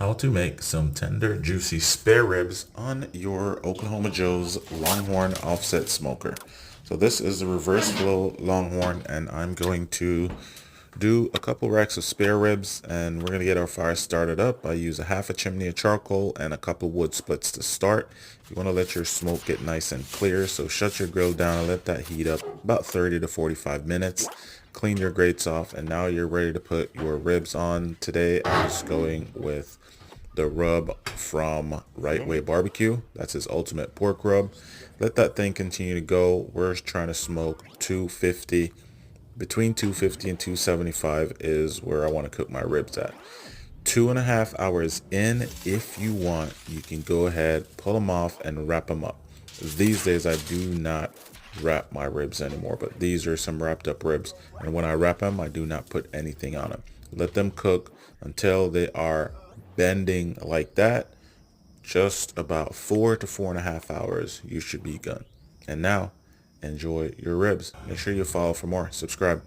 How to make some tender, juicy spare ribs on your Oklahoma Joe's Longhorn offset smoker. So this is the reverse flow Longhorn, and I'm going to do a couple racks of spare ribs, and we're going to get our fire started up. I use a half a chimney of charcoal and a couple wood splits to start. You want to let your smoke get nice and clear, so shut your grill down and let that heat up about 30 to 45 minutes. Clean your grates off, and now you're ready to put your ribs on. Today I'm just going with the rub from Right Way Barbecue. That's his ultimate pork rub. Let that thing continue to go. We're trying to smoke 250. Between 250 and 275 is where I want to cook my ribs at. 2.5 hours in, if you want, you can go ahead, pull them off and wrap them up. These days I do not wrap my ribs anymore, but these are some wrapped up ribs, and when I wrap them I do not put anything on them. Let them cook until they are bending like that. Just about 4 to 4.5 hours you should be done. And now enjoy your ribs. Make sure you follow for more. Subscribe.